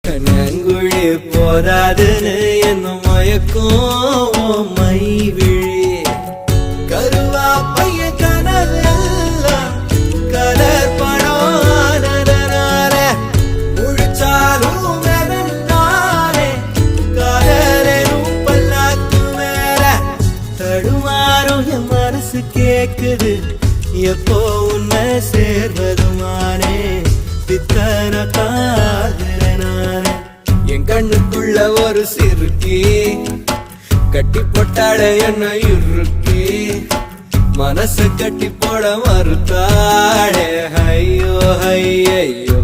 கண்ணங்குழி போதாதுன்னு என்ன மயக்கும் மை விழி கருவா பைய கனவெல்லாம் கலர் பணானதனால முழிச்சாலும் வெதனாலே கலரும் பல்லாக்கு மேல தடுமாறும் என் மனசு கேக்குது எப்போ உன்னை சேர்வதுமானே பித்தன தாகிறனானே என் கண்ணுக்குள்ள ஒரு சிறுக்கி கட்டி போட்டாட என்ன இறுக்கி மனசு கட்டி போட மறுத்தாடே ஐயோ ஐயோ